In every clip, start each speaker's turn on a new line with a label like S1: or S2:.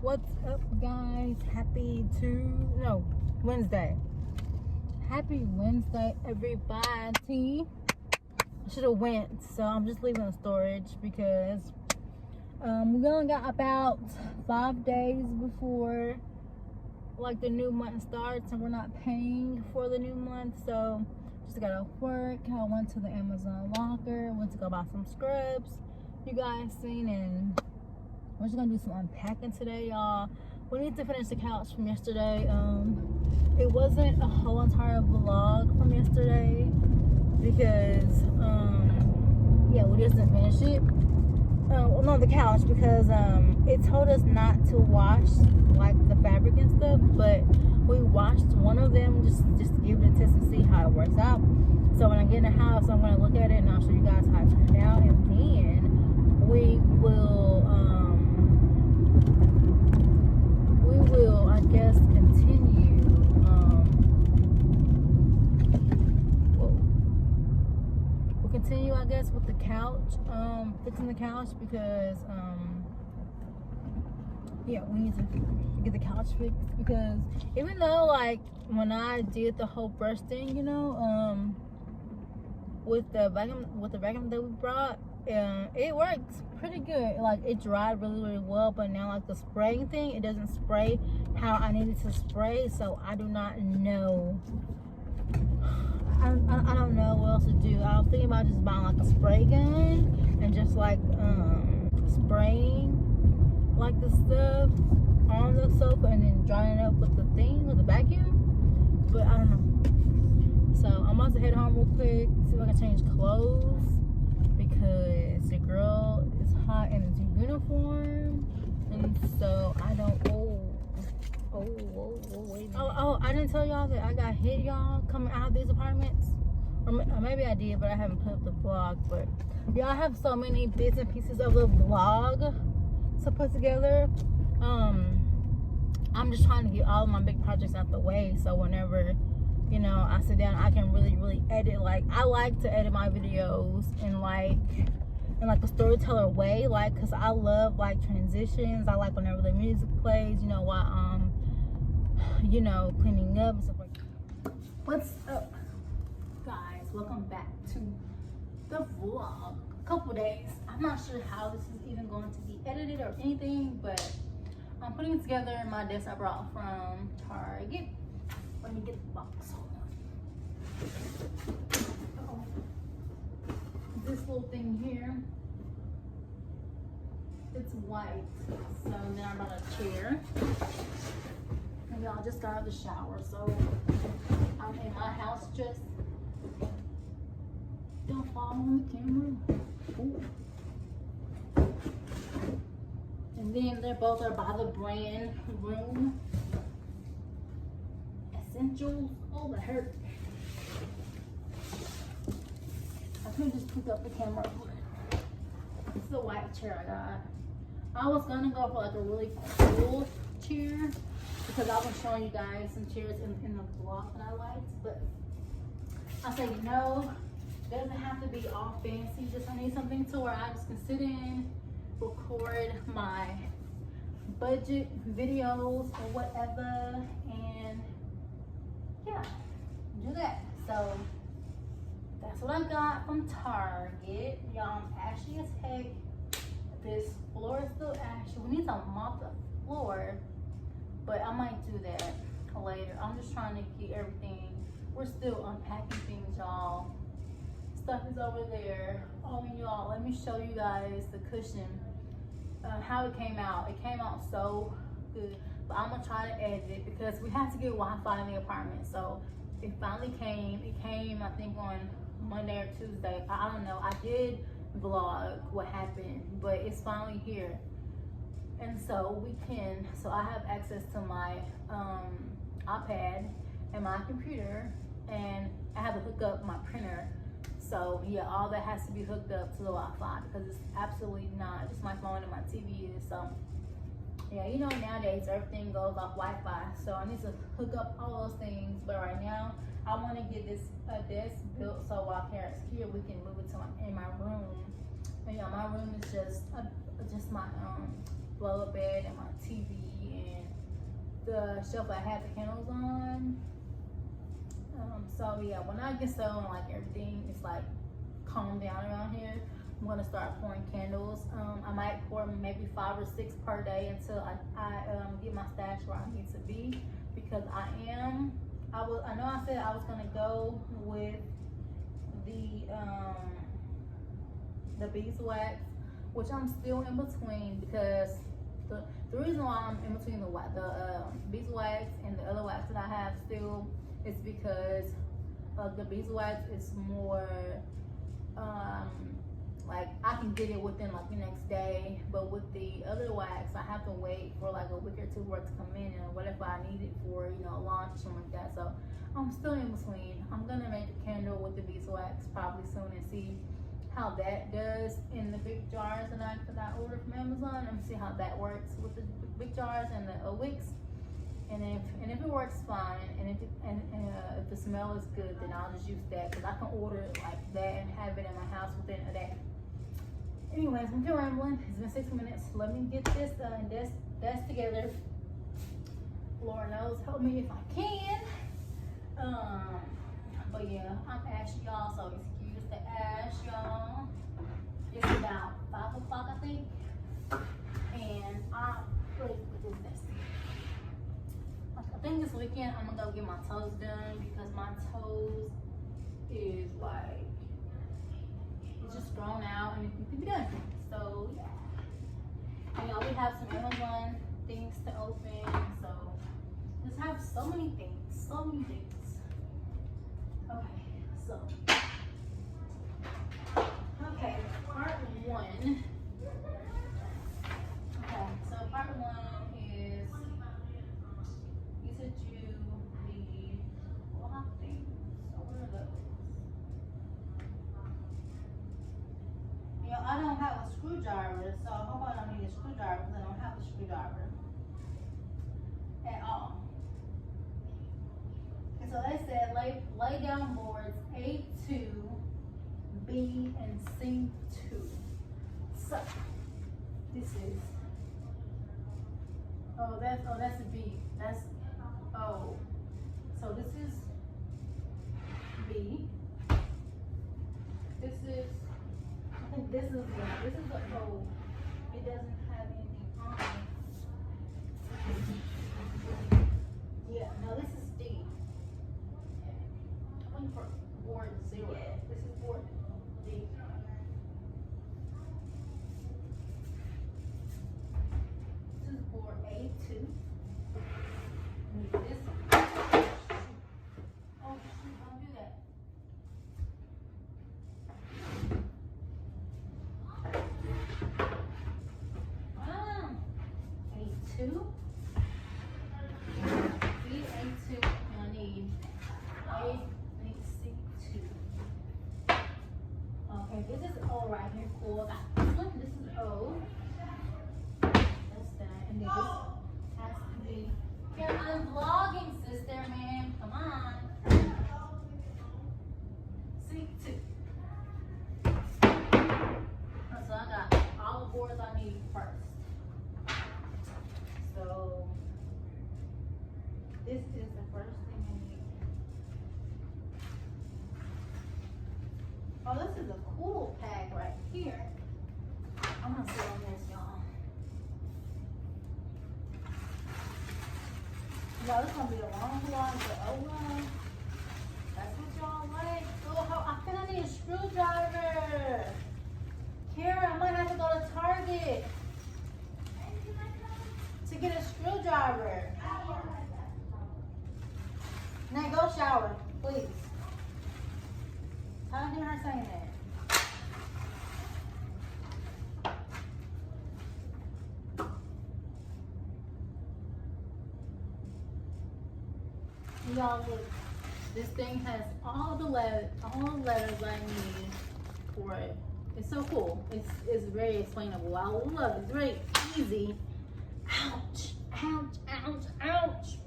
S1: What's up, guys? Wednesday. Happy Wednesday, everybody. I should have went, so I'm just leaving the storage because we only got about 5 days before like the new month starts, and we're not paying for the new month, so just got off work. I went to the Amazon locker, went to go buy some scrubs you guys seen, and we're just gonna do some unpacking today, y'all. We need to finish the couch from yesterday. It wasn't a whole entire vlog from yesterday because yeah, we just didn't finish it. Well, no, the couch, because it told us not to wash like the fabric and stuff, but we washed one of them just to give it a test and see how it works out. So when I get in the house, I'm gonna look at it and I'll show you guys how it turned out, and then we will I guess continue we'll continue, I guess, with the couch, fixing the couch, because yeah, we need to get the couch fixed, because even though like when I did the whole brush thing, you know, with the vacuum that we brought, it works pretty good. Like, it dried really well, but now like the spraying thing, it doesn't spray how I needed to spray, so I do not know. I don't know what else to do. I was thinking about just buying like a spray gun and just like spraying like the stuff on the sofa and then drying it up with the thing, with the vacuum, but I don't know. So I'm about to head home real quick, see if I can change clothes, because the girl is hot in the uniform, and so I don't. Oh, I didn't tell y'all that I got hit, y'all, coming out of these apartments. Or maybe I did, but I haven't put up the vlog. But y'all, have so many bits and pieces of the vlog to put together. I'm just trying to get all of my big projects out the way, so whenever, you know, I sit down, I can really edit. Like, I like to edit my videos in like a storyteller way, like, because I love like transitions. I like whenever the music plays, you know, while you know, cleaning up and stuff like that. What's up, guys? Welcome back to the vlog. A couple days. I'm not sure how this is even going to be edited or anything, but I'm putting it together in my desk I brought from Target. Let me get the box. Hold on. This little thing here, it's white. So then I brought a chair. And y'all, just got out of the shower, so I'm in my house. Just don't fall on the camera. Ooh. And then they both are by the brand Room Essentials. Oh, that hurt. I could just pick up the camera. It's the white chair I got. I was gonna go for like a really cool chair, because I was showing you guys some chairs in the vlog that I liked, but I said, no, it doesn't have to be all fancy. Just I need something to where I just can sit in, record my budget videos or whatever, and yeah, do that. So that's what I got from Target. Y'all, I'm ashy as heck. This floor is still ashy. We need to mop the floor, but I might do that later. I'm just trying to get everything. We're still unpacking things, y'all. Stuff is over there. Oh, y'all, let me show you guys the cushion, how it came out. It came out so good, but I'm gonna try to edit it because we have to get Wi-Fi in the apartment. So it finally came. It came, I think, on Monday or Tuesday. I don't know. I did vlog what happened, but it's finally here. And so I have access to my iPad and my computer, and I have to hook up my printer. So yeah, all that has to be hooked up to the Wi-Fi, because it's absolutely not just my phone and my TV. So yeah, you know, nowadays everything goes off Wi-Fi, so I need to hook up all those things. But right now I want to get this desk built, so while Karen's here, we can move it to in my room. And yeah, my room is just my blow up bed and my TV the shelf I had the candles on. So yeah, when I get settled, like everything is like calm down around here, I'm gonna start pouring candles. I might pour maybe 5 or 6 per day until I get my stash where I need to be, because I know I said I was gonna go with the beeswax, which I'm still in between, because the reason why I'm in between the beeswax and the other wax that I have still is because the beeswax is more like I can get it within like the next day, but with the other wax I have to wait for like a week or 2 for it to come in, and what if I need it for, you know, launch or something like that. So I'm still in between. I'm gonna make a candle with the beeswax probably soon and see how that does in the big jars that I ordered from Amazon, and see how that works with the big jars and the wicks. And if it works fine, and if the smell is good, then I'll just use that, because I can order it like that and have it in my house within a day. Anyways, I'm done rambling. It's been 6 minutes. Let me get this desk together. Lord knows, help me if I can. But yeah, I'm ashy, y'all, so excuse the ash, y'all. It's about 5 o'clock, I think, and I'm ready for this desk. I think this weekend I'm gonna go get my toes done, because my toes is like, it's just thrown out and it needs to be done. So yeah. And y'all, we have some Amazon things to open, so just have so many things, so many things. Okay, so part 1. Okay, so part 1 is you to do the block things. So what are those? You know, I don't have a screwdriver, so I hope I don't need a screwdriver, because I don't have a screwdriver at all. And so they said lay down boards A2, B, and C2. So this is that's a B. That's O. So this is B. This is, I think this is the O. It doesn't have anything on it. Yeah, no, this is D. I'm looking for board 0. This is board D. This is board A2. This. Oh shoot, don't do that. A2. B A2, and I need C2. Okay, this is O right here. Cool. I got this one. This is O. That's that. And then this has to be. Yeah, I'm vlogging, sister, man. Come on. C2. So I got all the boards I need first. So this is the first thing I need. Oh, this is a cool pack right here. I'm gonna sit on this, y'all. Y'all, this is gonna be a long vlog, but oh well. That's what y'all like. Oh, I think I need a screwdriver. Kara, I might have to go to Target to get a screwdriver. Now go shower, please. I don't hear her saying that. Y'all look, this thing has all the letters I need for it. It's so cool. It's very explainable. I love it. It's very easy. Ouch, ouch, ouch, ouch.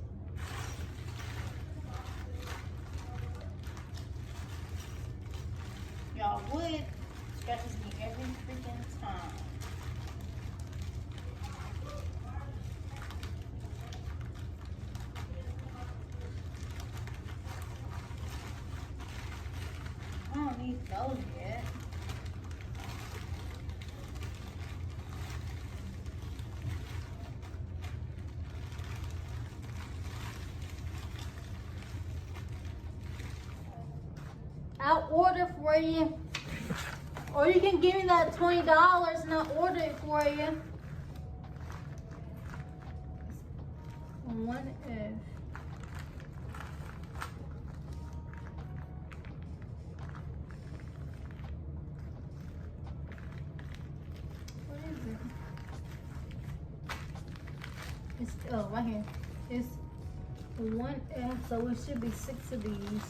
S1: Y'all, wood scratches me every freaking time. don't need those yet. I'll order for you. Or you can give me that $20 and I'll order it for you. One if. What is it? It's, oh, right here. It's 1F, so it should be 6 of these.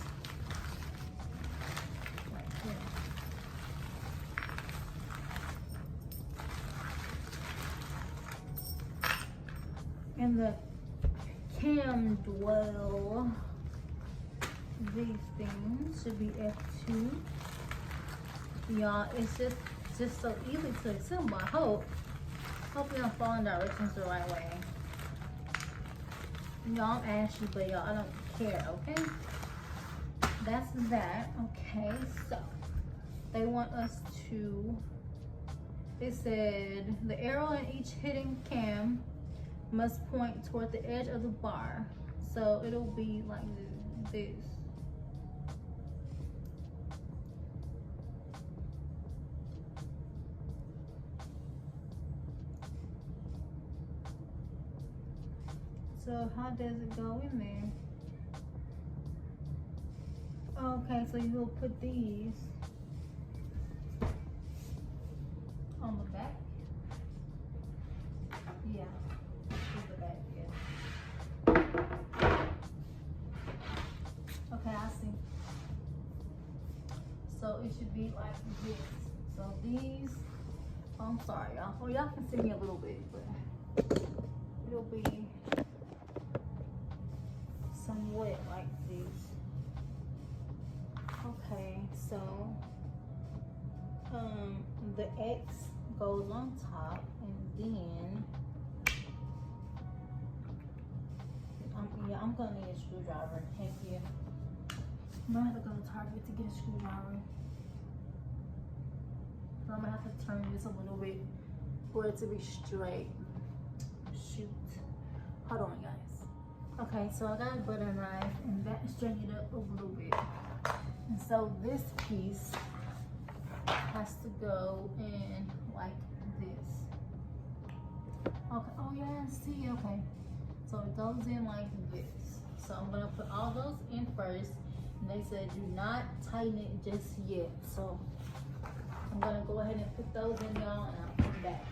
S1: Right here. And the Cam Dwell, these things should be F2. Y'all, it's just so easy to assemble. I hope. Hopefully I'm following directions the right way. Y'all, I'm ashy, but y'all, I don't care, okay? That's that. Okay, so they want us to, they said the arrow in each hidden cam must point toward the edge of the bar. So it'll be like this. So how does it go in there? Okay, so you will put these on the back. Yeah, the back, yeah. Okay, I see. So it should be like this. So these, oh, I'm sorry, y'all. Oh, y'all can see me a little bit, but it'll be somewhat like this. Okay, so the X goes on top, and then I'm gonna need a screwdriver. Heck yeah. I'm gonna have to go to Target to get a screwdriver. So I'm gonna have to turn this a little bit for it to be straight. Shoot. Hold on, guys. Okay, so I got a butter knife and that straightened it up a little bit. And so this piece has to go in like this. Okay, oh yeah, see, okay. So it goes in like this. So I'm gonna put all those in first. And they said do not tighten it just yet. So I'm gonna go ahead and put those in, y'all, and I'll come back.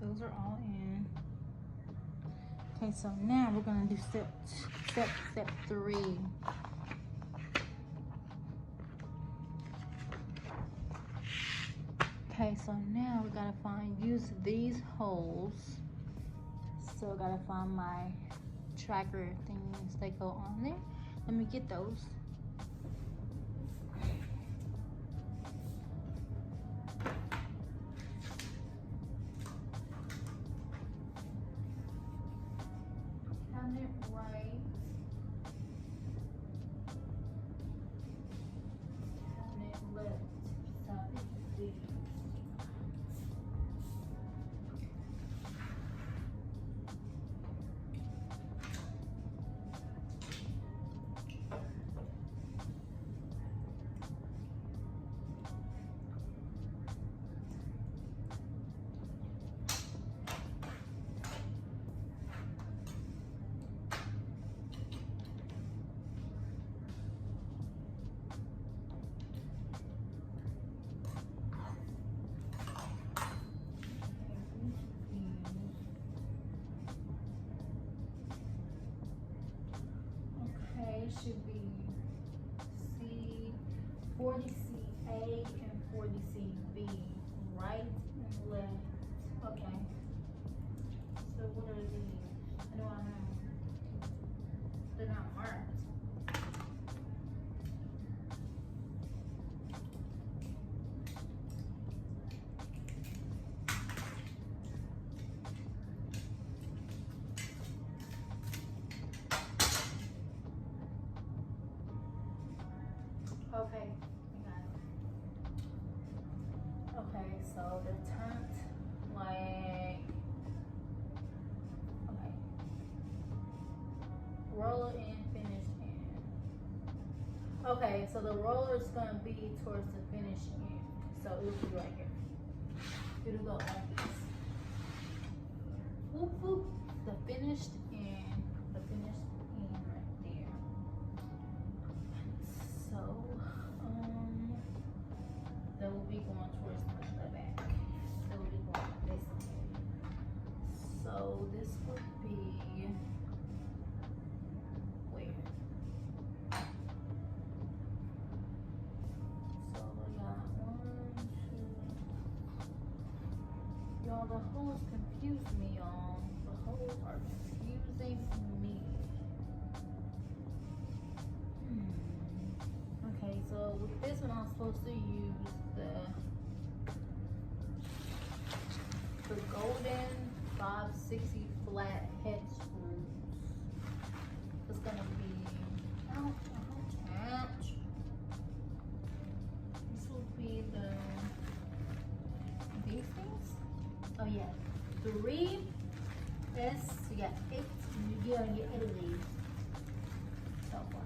S1: Those are all in. Okay, so now we're gonna do step 3. Okay, so now we gotta use these holes. So I gotta find my tracker things that go on there. Let me get those. Count it right. Count it left. So it's these. Should be 40CA and 40CB, right and left. Okay. So what are these? I don't know. They're not marked. Okay, I got it. Okay, so they're turned like, okay. Roller in, finished in. Okay, so the roller is gonna be towards the finish end. So it'll be right here. It'll go like this. Whoop whoop. The finished end. The finished end right there. So that will be going towards the back. That will be going this way. So this would be where? So we got 1, 2. Y'all, the holes confuse me, y'all. The holes are confusing me. Okay, so with this one, I'm supposed to use the golden 560 flat head screws. It's gonna be, ouch. This will be these things? Oh yeah, 3 S, you got 8, you're gonna get 8 of these. So far.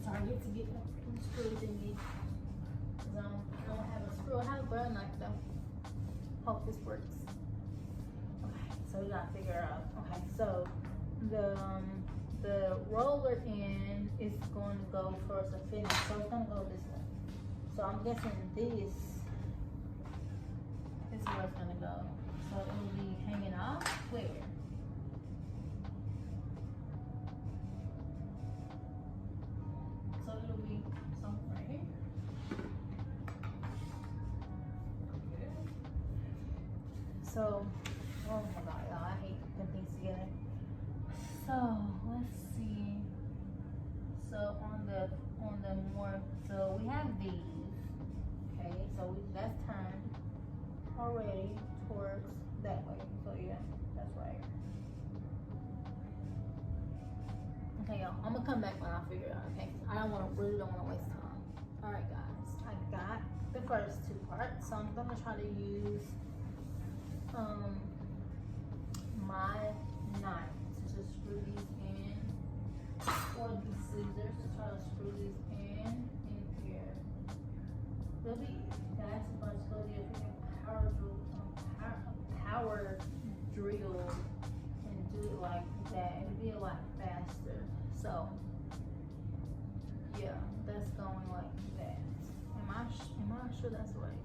S1: Target to get a screw thingy. I don't have a screw. I have a brown knife though. Hope this works. Okay, so we gotta figure out. Okay, so the roller end is going to go towards the finish, so it's gonna go this way. So I'm guessing this is where it's gonna go. So it will be hanging off where? So it'll be something right here. So, oh my god, y'all, I hate putting things together. So let's see. So on the more, so we have these. Okay, so that's turned already towards that way. So yeah, that's right. Okay, y'all, I'm gonna come back when I figure it out. Okay, I really don't want to waste time. All right, guys, I got the first 2 parts, so I'm gonna try to use drill and do it like that, it'd be a lot faster. So yeah, that's going like that. Am I sure that's right?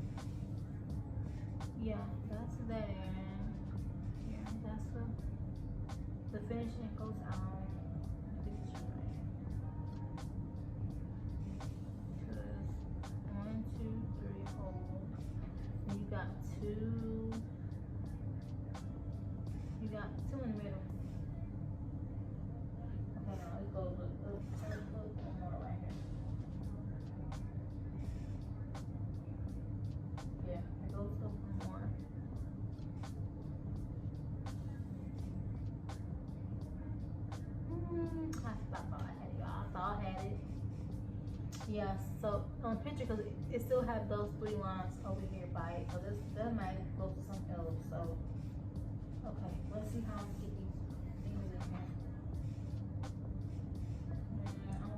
S1: Yeah, that's there. Yeah, that's the finishing goes out. I think it's right. Cause 1, 2, 3 holes. And you got two. You got two in the middle. Okay, now let's go look one more right here. Yeah, it goes up one more. I thought I had it, y'all. I thought I had it. Yeah, so on the picture, because it still had those 3 lines over here by it. So that might go to something else. So, okay, let's see how to get these things in here. I'm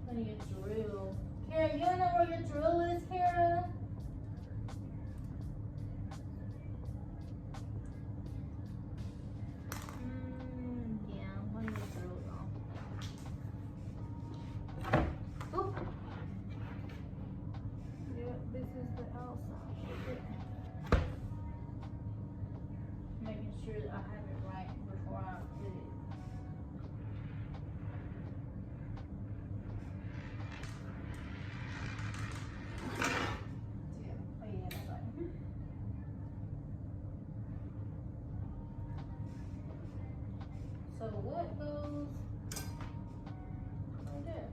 S1: gonna get drill. Kara, you don't know where your drill is, Kara? Yeah, I'm gonna get drill, y'all. Oop. Yeah, this is the outside. Making sure that I have it right before I put it. So what goes right there?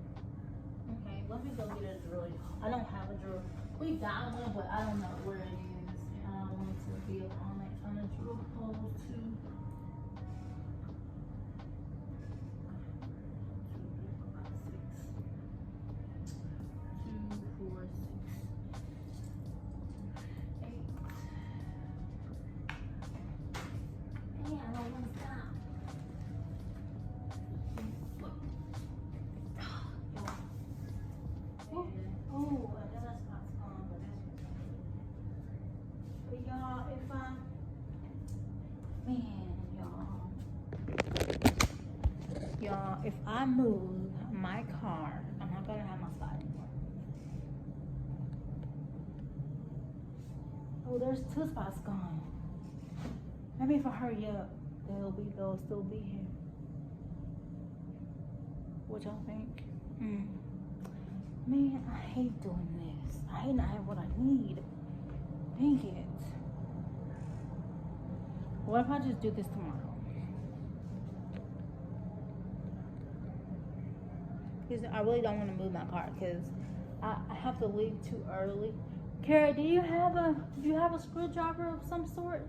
S1: Okay, let me go get a drill. I don't have a drill. We got one, but I don't know where it is. And I don't want to be on a drill hole too. 2, 4, 6, 8. Yeah, I don't want to stop. Oh, another spot's gone, but that's y'all, if I, y'all, if I move my car, I'm not gonna have my spot anymore. Oh, there's 2 spots gone. Maybe if I hurry up, they'll still be here. What y'all think? Man, I hate doing this. I hate not having what I need. Dang it. What if I just do this tomorrow? Because I really don't want to move my car because I have to leave too early. Kara, do you have a screwdriver of some sort?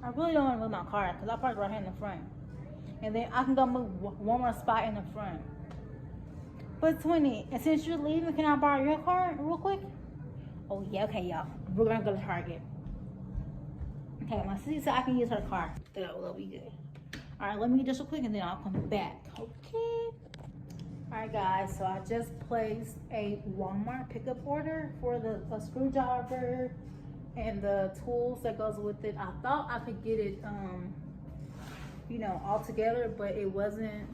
S1: I really don't want to move my car because I parked right here in the front. And then I can go move one more spot in the front. But 20, and since you're leaving, can I borrow your car real quick? Oh yeah, okay, y'all. We're gonna go to Target. Okay, my sister said I can use her car. That'll be good. All right, let me get this real quick and then I'll come back. Okay. All right, guys. So I just placed a Walmart pickup order for the screwdriver and the tools that goes with it. I thought I could get it, all together, but it wasn't.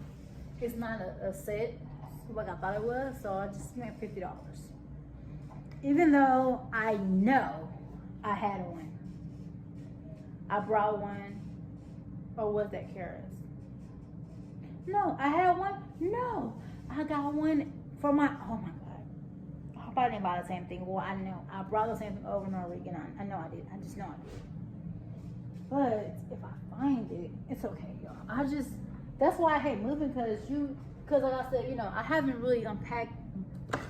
S1: It's not a set like I thought it was, so I just spent $50. Even though I know I had one. I brought one, or was that Kara's? No, I had one. No, I got one for my, oh my God. I hope I didn't buy the same thing. Well, I know. I brought the same thing over and over again. I know I did. I just know I did. But if I find it, it's okay, y'all. That's why I hate moving, because like I said, I haven't really unpacked.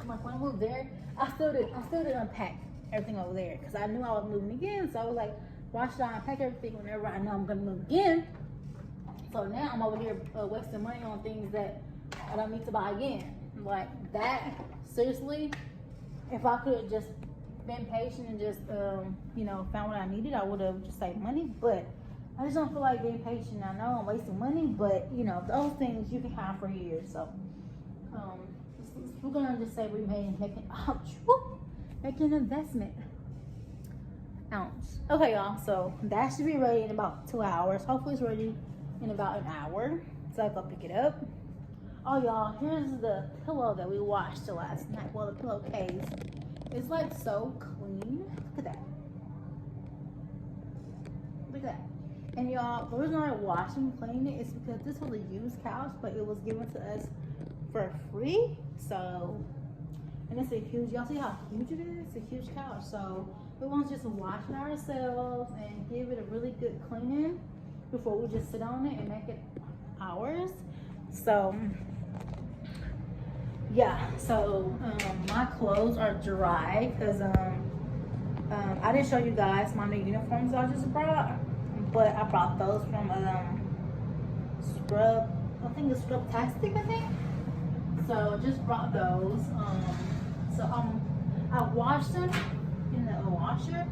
S1: Like when I moved there, I still did unpack everything over there because I knew I was moving again. So I was like, why should I unpack everything whenever I know I'm gonna move again? So now I'm over here wasting money on things that I don't need to buy again. Like that, seriously, if I could have just been patient and just found what I needed, I would have just saved money. But I just don't feel like being patient. I know I'm wasting money, but those things you can have for years. So we're gonna just say we make an investment ounce. Okay, y'all, so that should be ready in about 2 hours. Hopefully it's ready in about an hour, so I'll go pick it up. Oh, y'all, here's the pillow that we washed last night. Well, the pillowcase. It's like so clean. Look at that. Look at that. And y'all, the reason I washed and cleaned it is because this was a used couch, but it was given to us for free. So, and it's a huge, y'all see how huge it is? It's a huge couch. So we want to just wash it ourselves and give it a really good cleaning before we just sit on it and make it ours. So yeah, so my clothes are dry because I didn't show you guys my new uniforms I just brought, but I brought those from Scrub, I think it's Scrub-tastic, I think. So just brought those. I washed them in the washer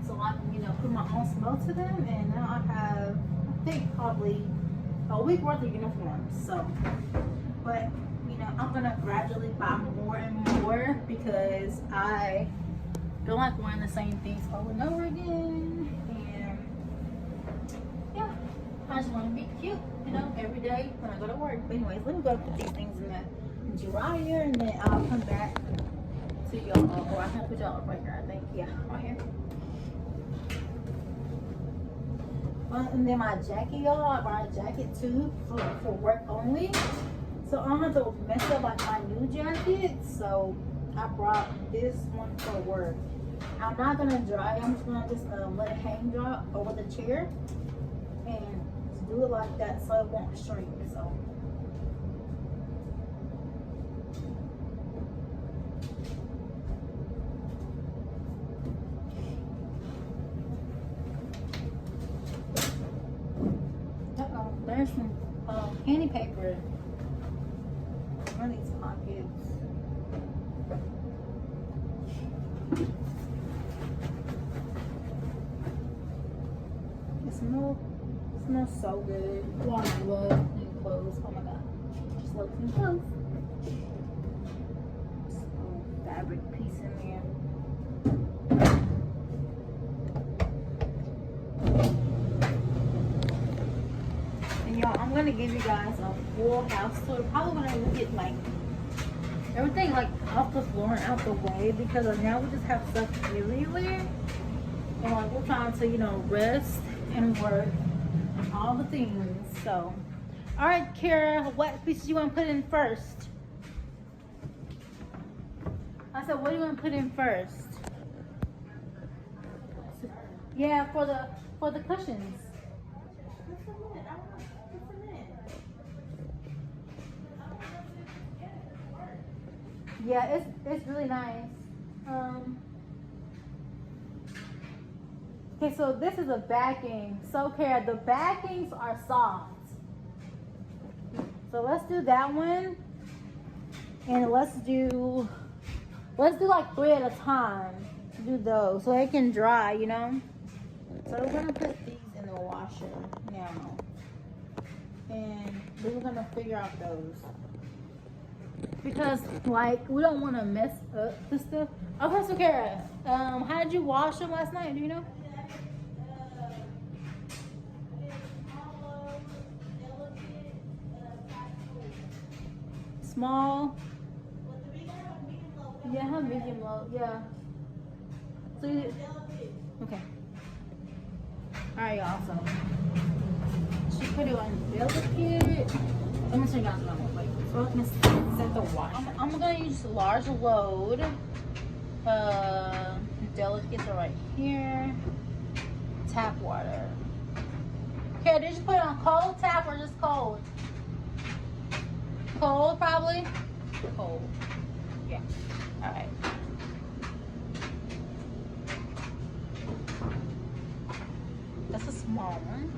S1: so I can, you know, put my own smell to them, and now I have, I think, probably a week worth of uniforms. So, but you know, I'm gonna gradually buy more and more because I don't like wearing the same things over and over again. And yeah, I just want to be cute, you know, every day when I go to work. But anyways, let me go put these things in the dryer, and then I'll come back to y'all. Or I can put y'all right here, I think. Yeah, right here. And then my jacket, y'all, I bought a jacket too for work only. So I don't have to mess up like my new jacket. So I brought this one for work. I'm not gonna dry. I'm just gonna let it hang dry over the chair and just do it like that so it won't shrink. So. There's some candy paper. One of these pockets. It smells so good. Oh, I love new clothes. Oh my god. Just love new clothes. Some fabric piece in there. I'm gonna give you guys a full house tour. Probably gonna get like everything like off the floor and out the way because now we just have stuff everywhere. And like we're trying to, you know, rest and work and all the things. So, all right, Kara, what pieces you want to put in first? I said, what do you want to put in first? Yeah, for the cushions. Yeah, it's really nice. Okay, so this is a backing. So Kara, the backings are soft. So let's do that one. And let's do like 3 at a time. Do those so they can dry, you know. So we're gonna put these in the washer now. And then we're gonna figure out those. Because like we don't want to mess up the stuff. Okay, so Kara, how did you wash them last night? Do you know? Small. Yeah, medium low. Yeah. So you, okay. All right, y'all. So she put it on delicate. I'm gonna show you guys what I'm gonna play. So I'm gonna set the wash. I'm gonna use a large load. Delicates are right here. Tap water. Okay, did you put it on cold tap or just cold? Cold, probably. Cold. Yeah. All right. That's a small one.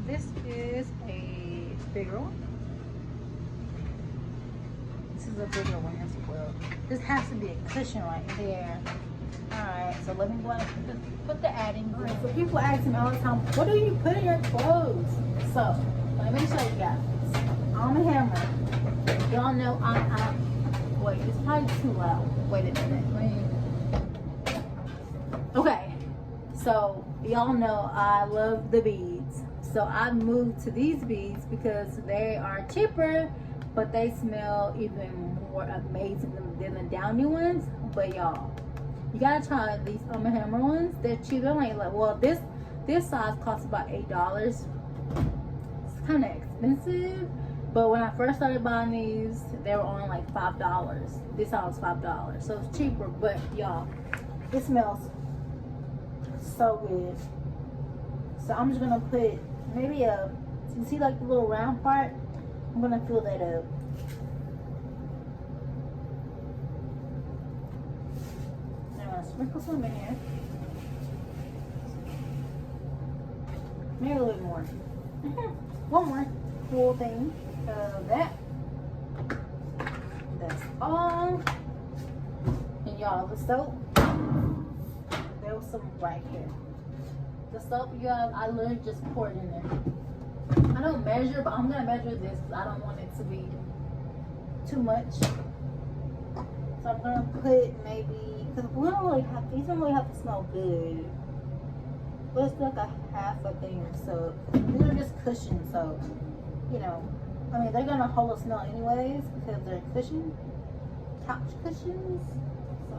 S1: This is a bigger one. This is a bigger one as well. This has to be a cushion right there. Alright, so let me go ahead and put the adding. Alright, so people ask me all the time, what do you put in your clothes? So, let me show you guys. I'm a hammer. Y'all know I'm wait, it's probably too loud. Wait a minute. So y'all know I love the beads. So I moved to these beads because they are cheaper, but they smell even more amazing than the Downy ones. But y'all, you gotta try these Hammer ones. They're cheap. They're like well, this size costs about $8. It's kind of expensive, but when I first started buying these, they were only like $5. This size was $5, so it's cheaper. But y'all, it smells so good. So I'm just gonna put maybe you see like the little round part. I'm gonna fill that up. I'm gonna sprinkle some in here. Maybe a little bit more. One more cool thing of that. That's all. And y'all, the soap. There was some right here. The soap, you guys, I literally just poured in there. I don't measure, but I'm gonna measure this because I don't want it to be too much. So I'm gonna put maybe, because we don't really have, these don't really have to smell good. But it's like a half a thing or so. These are just cushions, so you know, I mean they're gonna hold a smell anyways because they're cushions, couch cushions. So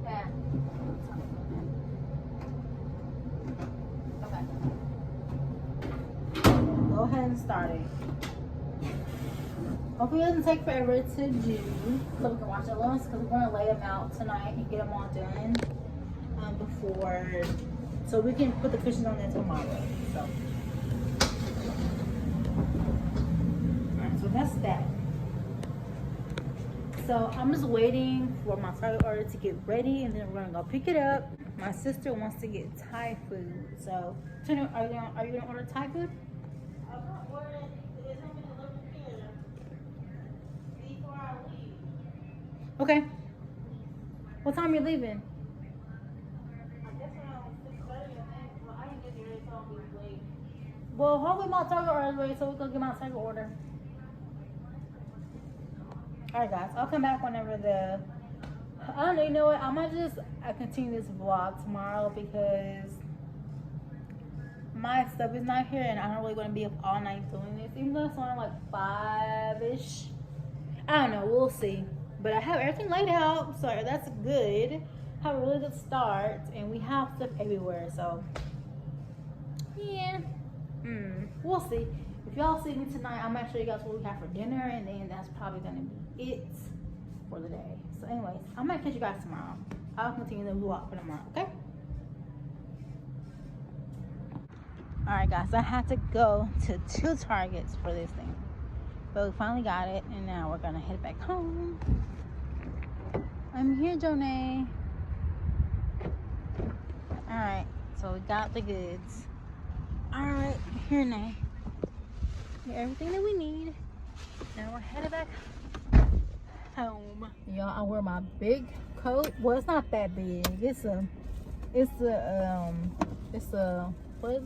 S1: yeah. Okay. Go ahead and start it. Hopefully it doesn't take forever to do, so we can watch the ones because we're gonna lay them out tonight and get them all done before, so we can put the cushions on there tomorrow. So, alright, so that's that. So I'm just waiting for my Target order to get ready, and then we're gonna go pick it up. My sister wants to get Thai food, so Tuna, are you gonna order Thai food? I'm not ordering. It's gonna be delivered here. Okay. What time are you leaving? I guess around 6:30. Well, I didn't get here, so I'll be late. Well, hopefully my Target order is ready, so we can get my Target order. Alright, guys. I'll come back whenever the. I don't know. You know what? I might just continue this vlog tomorrow because my stuff is not here, and I don't really want to be up all night doing this, even though it's only like 5-ish. I don't know. We'll see. But I have everything laid out, so that's good. Have a really good start, and we have stuff everywhere, so yeah. We'll see. If y'all see me tonight, I'm gonna show you guys what we have for dinner, and then that's probably gonna be it for the day. So anyways, I'm gonna catch you guys tomorrow. I'll continue the vlog for tomorrow, okay? Alright guys, I had to go to 2 Targets for this thing. But we finally got it, and now we're gonna head back home. I'm here, Jonai. Alright, so we got the goods. Alright, here now. Everything that we need. Now we're headed back home. Y'all, I wear my big coat. Well, it's not that big. It's a what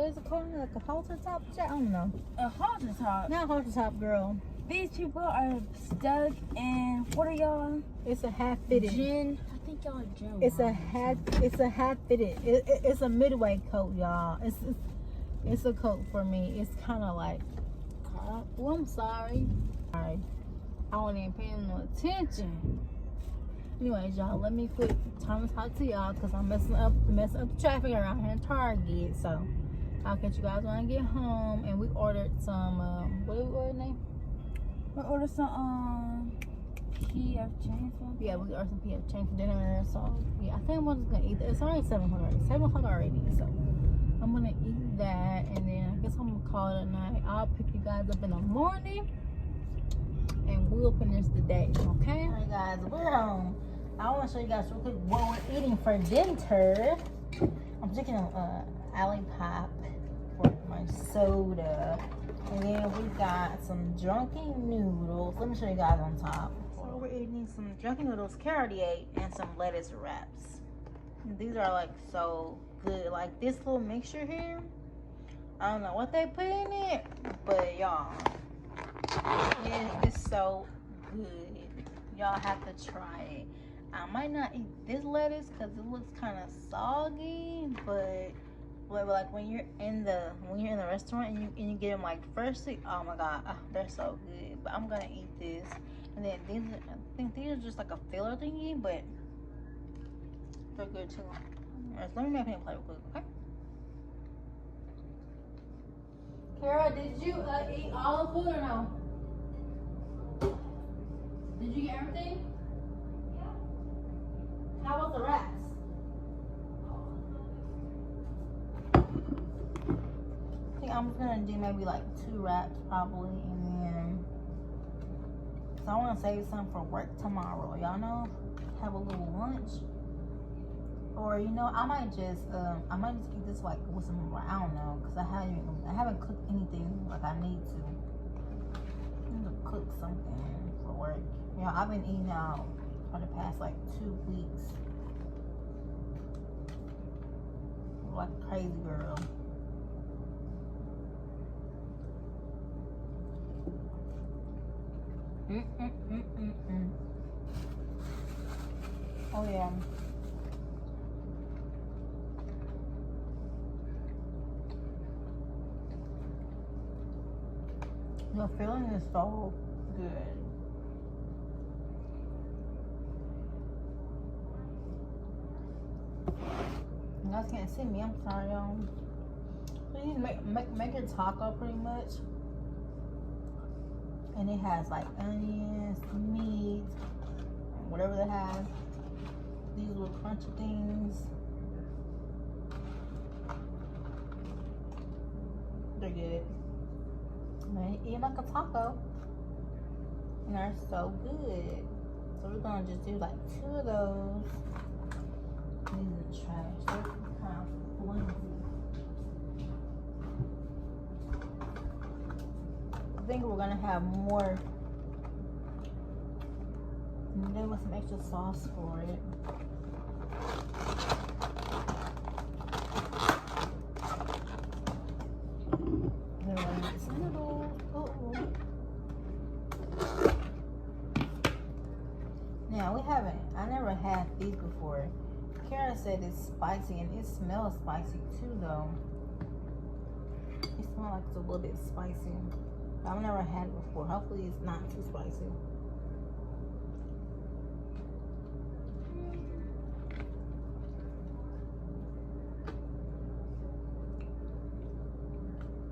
S1: is it called? Like a halter top jacket? I don't know.
S2: A halter top?
S1: Not a halter top, girl.
S2: These people are stuck in, what are y'all?
S1: It's a half fitted.
S2: Gin? I think y'all are gin.
S1: It's a half fitted. It's a midway coat, y'all. It's a coat for me. It's kind of like, well, I'm sorry. I wasn't even paying no attention. Anyways, y'all, let me quit trying to talk to y'all because I'm messing up the traffic around here in Target. So I'll catch you guys when I get home. And we ordered some what did we order, name?
S2: We ordered some PF Chang's.
S1: Yeah, we ordered some PF Chang's for dinner. So yeah, I think I'm just gonna eat that. It's already 7 o'clock already. 7 o'clock already. So I'm gonna eat that, and then I guess I'm gonna call it a night. I'll pick you guys up in the morning, and we'll finish the day. Okay? Alright, guys, we're home. I want to show you guys real quick what we're eating for dinner. I'm drinking Alley Pop for my soda. And then we got some drunken noodles. Let me show you guys on top. So we're eating some drunken noodles, carrot ate, and some lettuce wraps. And these are like so good. Like this little mixture here, I don't know what they put in it, but y'all, it is so good. Y'all have to try it. I might not eat this lettuce because it looks kind of soggy, but like when you're in the restaurant and you get them like freshly, oh my god, they're so good. But I'm gonna eat this, and then these I think these are just like a filler thingy, but they're good too. Let me make a plate real quick, okay? Kara, did you eat all the food or no? Did you get everything? Yeah. How was the wraps? I think I'm just gonna do maybe like 2 wraps probably, and then so I want to save some for work tomorrow. Y'all know, have a little lunch, or you know, I might just eat this like with some, I don't know, because I haven't cooked anything like I need to. I need to cook something for work. You know, I've been eating out for the past like 2 weeks, like a crazy girl. Oh yeah. The feeling is so good. You guys can't see me. I'm sorry, y'all. Please make your taco pretty much. And it has like onions, meat, whatever they have. These little crunchy things. They're good. Man, eat like a taco. And they're so good. So we're gonna just do like 2 of those. These are the trash. They're kind of flimsy. I think we're gonna have more. And then with some extra sauce for it. Now I never had these before. Kara said it's spicy and it smells spicy too though. It smells like it's a little bit spicy. I've never had it before. Hopefully it's not too spicy.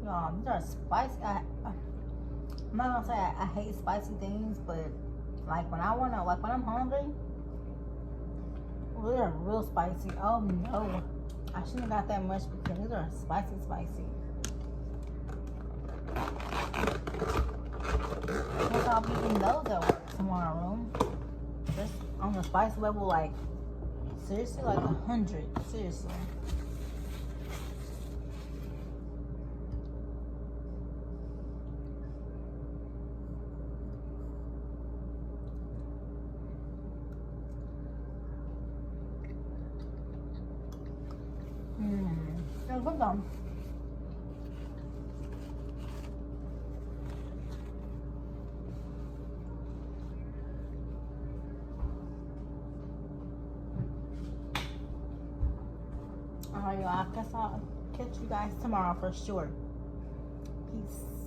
S1: Y'all, these are spicy. I'm not gonna say I hate spicy things, but like when I'm hungry, well, they're real spicy. Oh no, I shouldn't have got that much because these are spicy. I guess I'll be eating those at work tomorrow. Just on the spice level, like seriously, like 100. Seriously. Good one. Alright, y'all. I guess I'll catch you guys tomorrow for sure. Peace.